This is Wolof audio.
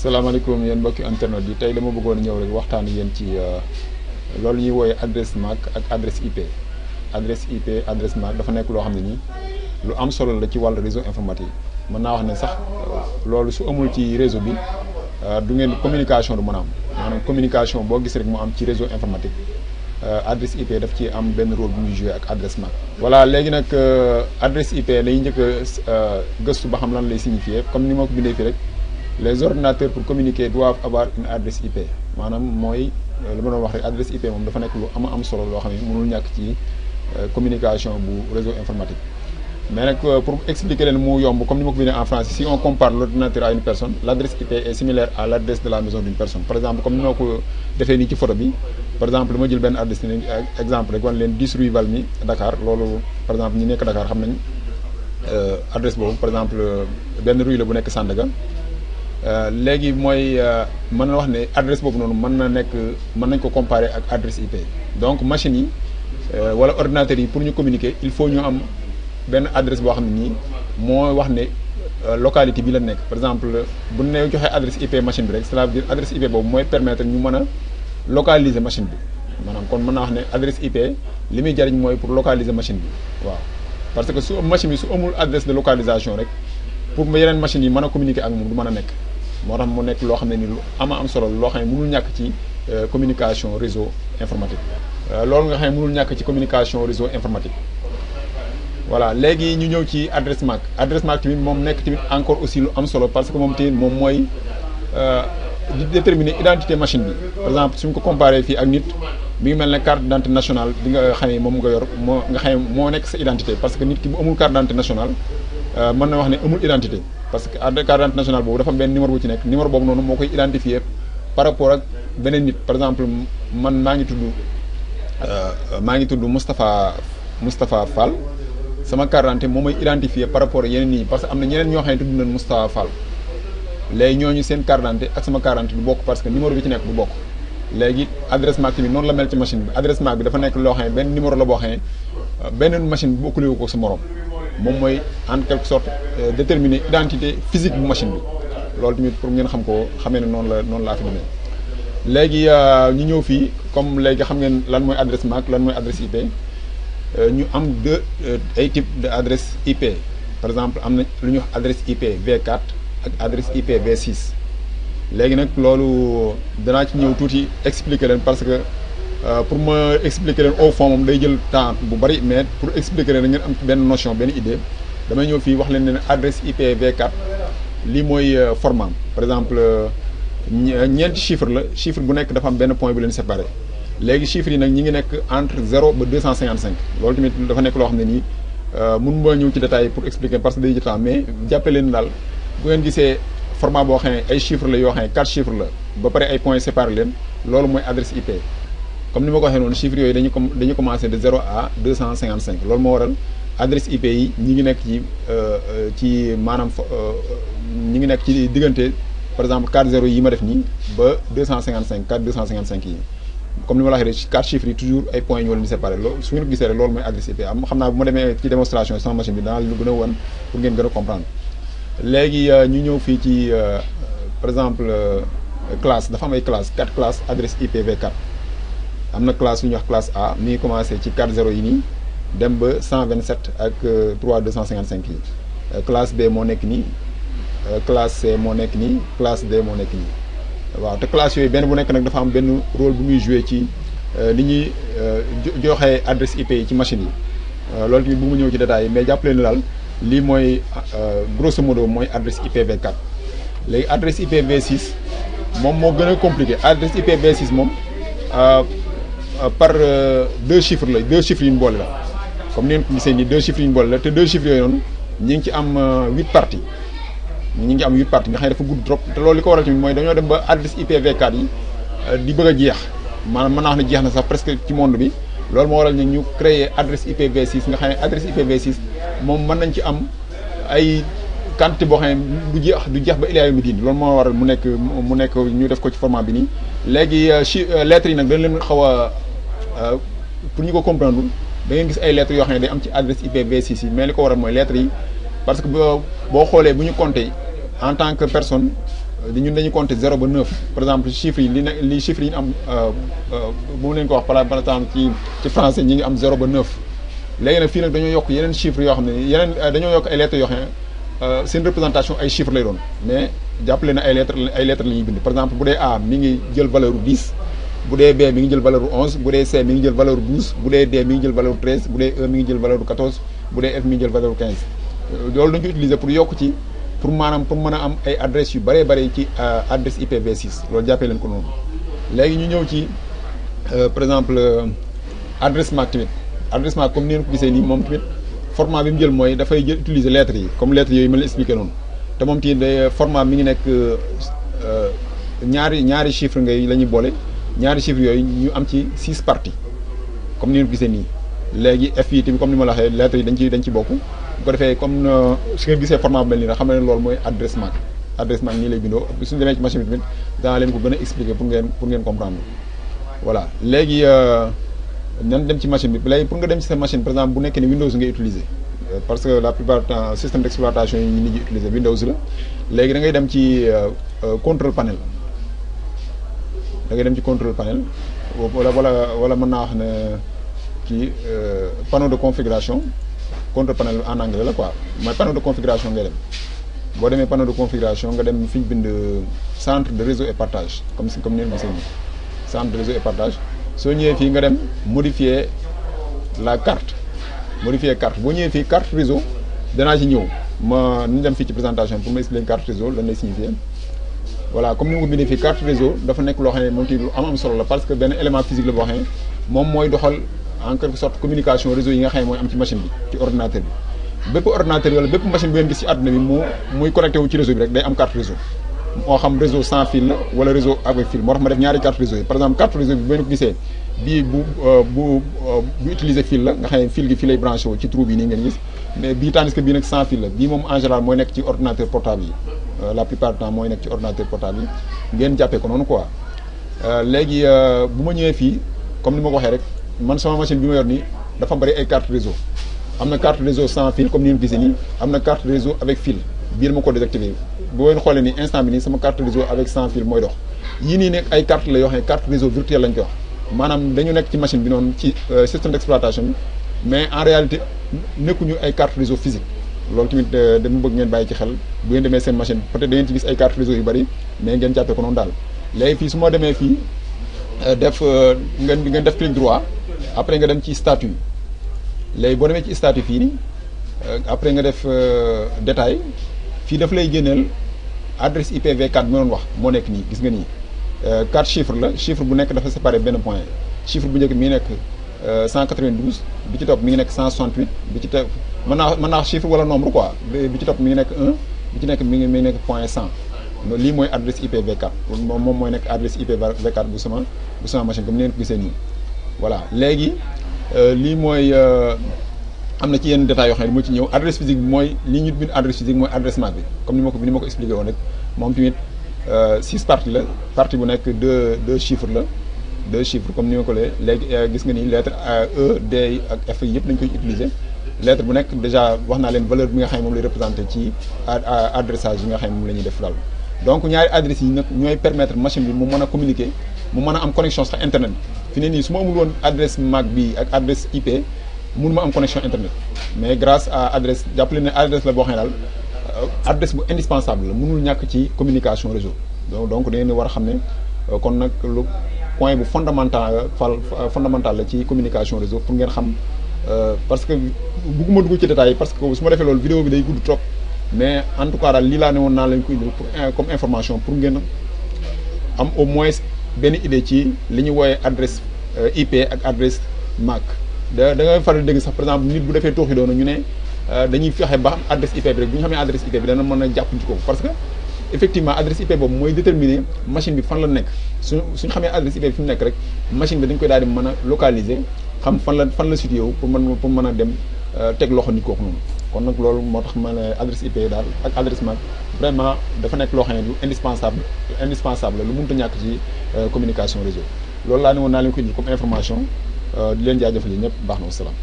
salaamaaleykum yéen mbokki internet yi tey dama bëggoon ñëw rek waxtaan yéen ci loolu ñuy wooye adresse MAC ak adresse IP. Adresse IP adresse MAC dafa nekk loo xam ne nii lu am solo la ci wàllu réseau informatique mën naa wax ne sax loolu su amul ci réseau bi du ngeen communication du mën a am maanaam communication boo gis rek mu am ci réseau informatique adresse IP daf ci am benn rôle bu muy joué ak adresse MAC. voilà léegi nag adresse IP lay njëkk a gëstu ba xam lan lay signifier comme ni ma ko bindee fii rek. Les ordinateurs pour communiquer doivent avoir une adresse IP maanaam mooy li ma doon wax rek adresse IP moom dafa nekk lu am solo loo xam ne mënul ñàkk ci communication bu réseau informatique. mais nag pour expliquer leen mu yomb comme ni ma ko bindee en français si on compare l'ordinateur à une personne l'adresse IP est similaire à l'adresse de la maison d'une personne par exemple comme ni ma ko defee nii ci photo bi par exemple dama jël benn adresse ni exemple rek wan leen 10 rue Valmy Dakar loolu par exemple ñi nekk Dakar xam nañ adresse boobu par exemple benn rue la bu nekk Sandaga. léegi mooy mën na wax ne adresse boobu noonu mën nañ ko comparer ak adresse IP donc machines yi wala ordinateurs yi pour ñu communiquer il faut ñu am benn adresse boo xam ne nii moo wax ne localité bi la nekk par exemple bu ne joxee adresse IP machine bi rek cela veut dire adresse IP boobu mooy permettre ñu mën a localiser machine bi maanaam kon mën naa wax ne adresse IP li muy jariñ mooy pour localiser machine bi waaw parce que su machine bi su amul adresse de localisation rek pour yeneen machines yi mën a communiquer ak moom du mën a nekk. moo tax mu nekk loo xam ne ni lu am solo loo xam ne mënul ñàkk ci communication réseau informatique loolu nga xam ne mënul ñàkk ci communication réseau informatique. voilà léegi ñu ñëw ci adresse MAC adresse MAC tamit moom nekk tamit encore aussi lu am solo parce que moom tamit moom mooy di déterminer identité machine bi par exemple suñ ko comparé fii ak nit mi ngi mel ne carte d'identité nationale bi nga xam ne moom nga yor moo nekk sa identité parce que nit ki bu amul carte d'identité nationale mën na wax ne amul identité. parce que carte d'identité nationale boobu dafa am benn numéro bu ci nekk numéro boobu noonu moo koy identifier par rapport ak beneen nit par exemple man maa ngi tudd Moustapha Fall sama carte d'identité moo may identifier par rapport ak yeneen nit ñi parce que am na ñeneen ñoo xam ne tudd nañ Moustapha Fall léegi ñooñu seen carte d'identité ak sama carte d'identité du bokk parce que numéro bi ci nekk du bokk léegi adresse MAC tamit noonu la mel ci machine bi adresse MAC bi dafa nekk loo xam ne benn numéro la boo xam ne beneen machine bi bokkule ko sa morom. moom mooy en quelque sorte déterminer identité physique bu machine bi loolu tamit pour ngeen xam ko xamee ne noonu laa fi demee léegi ñu ñëw fii comme léegi xam ngeen lan mooy adresse MAC lan mooy adresse IP ñu am ay types de adresse IP par exemple am na lu ñuy wax adresse IP V4 ak adresse IP V6 léegi nag loolu danaa ci ñëw tuuti expliquer leen parce que pour ma expliquer leen au fond moom day jël temps bu bari mais pour expliquer leen ngeen am benn notion benn idée damay ñëw fii wax leen ne adresse IP V4 lii mooy format par exemple ñeenti chiffre la chiffre bu nekk dafa am benn point bu leen séparé léegi chiffres yi nag ñi ngi nekk entre 0 ba 255 loolu tamit dafa nekk loo xam ne nii mun moo ñëw ci détail pour expliquer parce que day jël temps mais jàppe leen daal bu ngeen gisee format boo xam ne ay chiffres la yoo xam ne 4 chiffres la ba pare ay points séparé leen loolu mooy adresse IP. comme ni ma ko waxee noonu chiffres yooyu dañu commencé de 0 à 255 loolu moo waral adresse IP yi ñi ngi nekk ci maanaam ñi ngi nekk ci diggante par exemple 4 0 yi ma def nii ba 255 4 255 yi comme ni ma la waxee rek 4 chiffres yi toujours ay points ñoo leen di séparé loolu su ngeen ko gisee rek loolu mooy adresse IP am xam naa bu ma demee ci démonstration sama machine bi danaa lu gën a wan pour ngeen gën a comprendre léegi ñu ñëw fii ci par exemple classe dafa am ay classes 4 classes adresse IP V4. am na classe yu ñuy wax classe A mi ngi commencé ci 4 0 yi nii dem ba 127 ak 3 255 yi classe B moo nekk nii classe C moo nekk nii classe D moo nekk nii waaw te classe yooyu benn bu nekk nag dafa am benn rôle bu muy joué ci li ñuy joxe adresse IP yi ci machine yi loolu tamit bu mu ñëw ci détails yi mais jàpp leen daal lii mooy grosso modo mooy adresse IP V4 léegi adresse IP V6 moom moo gën a compliqué adresse IP V6 moom. par 2 chiffres la 2 chiffres yu ñu boole la comme ni ngeen ko gisee nii 2 chiffres yu ñu boole la te 2 chiffres yooyu noonu ñi ngi ci am 8 parties ñi ngi am 8 parties nga xam ne dafa gudd trop te loolu li ko waral tamit mooy dañoo dem ba adresse IP V4 yi di bëgg a jeex maanaam mën naa wax ne jeex na sax presque ci monde bi loolu moo waral ñu créer adresse IP V6 nga xam ne adresse IP V6 moom mën nañ ci am ay quantité boo xam ne du jeex ba ilaa yawmi diin loolu moo waral mu nekk ñu def ko ci format bi nii léegi lettres yi nag dañ leen xaw a pour ñu ko comprendre da ngeen gis ay lettres yoo xam ne day am ci adresse IP V6 yi mais li ko waral mooy lettres yi parce que boo xoolee bu ñu compter en tant que personne ñun dañuy compter 0 ba 9 par exemple chiffres yi li chiffres yi ñu am bu mu leen ko wax par exemple ci français ñi ngi am 0 ba 9 léegi nag fii nag dañoo yokk yeneen chiffres yoo xam ne yeneen dañoo yokk ay lettres yoo xam ne seen représentation ay chiffres lay doon mais jàppale na ay lettres la ñuy bind par exemple bu dee A mi ngi jël valeur u 10 bu dee B mi ngi jël valeur u 11 bu dee C mi ngi jël valeur u 12 bu dee D mi ngi jël valeur u 13 bu dee E mi ngi jël valeur u 14 bu dee F mi ngi jël valeur u 15 loolu dañu ko utiliser pour yokk ci pour maanaam pour mën a am ay adresse yu bëree bëri ci adresse IPv6 loolu jàppee leen ko noonu léegi ñu ñëw ci par exemple adresse MAC tamit adresse MAC comme ni ngeen ko gisee nii moom tamit format bi mu jël mooy dafay jël utiliser lettres yi comme lettres yooyu ma la expliqué noonu te moom tamit day format mi ngi nekk ñaari chiffre ngay la ñuy boole ñaari chiffres yooyu ñu am ci 6 parties comme ni ngeen ko gisee nii léegi F yi tamit comme ni ma la waxee lettres yi dañ ci bokk bu ko defee comme su ngeen gisee format bu mel nii nag xam ne loolu mooy adresse MAC nii lay bindoo suñu demee ci machine bi tamit danaa leen ko gën a expliquer pour ngeen comprendre voilà léegi nan dem ci machine bi léegi pour nga dem ci sa machine par exemple bu nekkee ne Windows ngay utiliser parce que la plupart du temps système d'exploitation yi ñu nit ñi utiliser Windows la léegi da ngay dem ci contrôle panel da ngay dem ci contrôle panel wala mën naa wax ne ci panneau de configuration contrôle panel en anglais la quoi mooy panneau de configuration ngay dem boo demee panneau de configuration nga dem fi ñu bind centre de réseau et partage comme ni ngeen gisee nii centre de réseau et partage soo ñëwee fii nga dem modifier la carte boo ñëwee fii carte réseau danaa ci ñëw ñu dem fii ci présentation pour ma expliquer carte réseau lan lay signifier voilà comme ni ma ko bindee fii carte réseau dafa nekk loo xam ne moom tamit lu am solo la parce que benn élément physique la boo xam ne moom mooy doxal en quelque sorte communication réseau yi nga xam ne mooy am ci machine bi ci ordinateur bi bépp ordinateur wala bépp machine bu ngeen gis ci àdduna bi muy connecté wu ci réseau bi rek day am carte réseau moo xam réseau sans fil la wala réseau avec fil moo tax ma def ñaari carte réseau yi par exemple carte réseau bi bu ngeen ko gisee bii bu utiliser fil la nga xam ne fil gi fii lay branché wu ci trou bi nii ngeen gis mais bii tandis que bii nag sans fil la bii moom en général mooy nekk ci ordinateur portable yi la plupart du temps mooy nekk ci ordinateur portable yi ngeen jàppee ko noonu quoi léegi bu ma ñëwee fii comme ni ma ko waxee rek man sama machine bi ma yor nii dafa bari ay carte réseau am na carte réseau sans fil comme ni ngeen gisee nii am na carte réseau avec fil bii dama ko désactivé boo leen xoolee ni instant bi nii sama carte réseau avec sans fil mooy dox yii nii nekk ay carte la yoo xam ne carte réseau virtuel lañ koy wax maanaam dañu nekk ci machine bi noonu ci système d'exploitation bi mais en réalité nekkuñu ay carte réseau physique loolu tamit dama bëgg ngeen bàyyi ci xel bu ngeen demee seen machine peut-être da ngeen ci gis ay carte réseau yu bari mais ngeen jàppee ko noonu daal léegi fii su ma demee fii ngeen def clic droit après nga dem ci statut léegi boo demee ci statut fii nii après nga def détail fii daf lay génneel adresse IPv4 bi ma doon wax moo nekk nii gis nga nii 4 chiffres la chiffre bu nekk dafa séparé benn point chiffre bu njëkk mi ngi nekk 192 bi ci topp mi ngi nekk 168 bi ci topp mën naa wax chiffre wala nombre quoi bi ci topp mi ngi nekk 1 bi ci nekk mi ngi nekk point 100 lii mooy adresse IPv4 moom mooy nekk adresse IPv4 bu sama machine comme ni ngeen ko gisee nii voilà léegi lii mooy am na ci yenn détails yoo xam ne moo ci ñëw adresse physique bi mooy li ñu bind adresse physique mooy adresse MAC bi comme ni ma ko expliqué woon rek moom tamit 6 parties la partie bu nekk deux chiffres la 2 chiffres comme ni ma ko léegi gis nga ni lettre E D ak F yëpp dañ koy utiliser lettre bu nekk déjà wax naa leen valeur bi nga xam ne moom lay représenté ci adressage yi nga xam ne moom la ñuy def daal donc ñaari adresse yi nag ñooy permettre machine bi mu mën a communiquer mu mën a am connexion sax internet fi ne nii su ma amul woon adresse MAC bi ak adresse IP mënu ma am connexion internet mais grâce à adresse jàppale ne adresse la boo xam ne daal adresse bu indispensable la mënul ñàkk ci communication réseau donc da ngeen war a xam ne kon nag lu point bu fondamental la ci communication réseau pour ngeen xam parce que bugguma dugg ci détails yi parce que su ma defee loolu vidéo bi day gudd trop mais en tout cas daal lii laa ne woon naa leen koy pour comme information pour ngeen am au moins benn idée ci li ñu wooyee adresse IP ak adresse MAC da ngay faral dégg sax par exemple nit bu defee tooxi doona ñu ne dañuy fexe ba xam adresse IP bi rek bu ñu xamee adresse IP bi dana mën a jàpp ci ko parce que effectivement adresse IP boobu mooy déterminer machine bi fan la nekk suñu xamee adresse IP bi fi mu nekk rek machine bi dañ koy daal di mën a localiser xam fan la situé wu pour mën a dem teg loxo nit kooku noonu kon nag loolu moo tax ma ne adresse IP daal ak adresse MAC vraiment dafa nekk loo xam ne lu indispensable la lu mënut a ñàkk ci communication réseau loolu laa ne woon naa leen ko indi comme information di leen jaajëfal ñëpp baax na wasalaam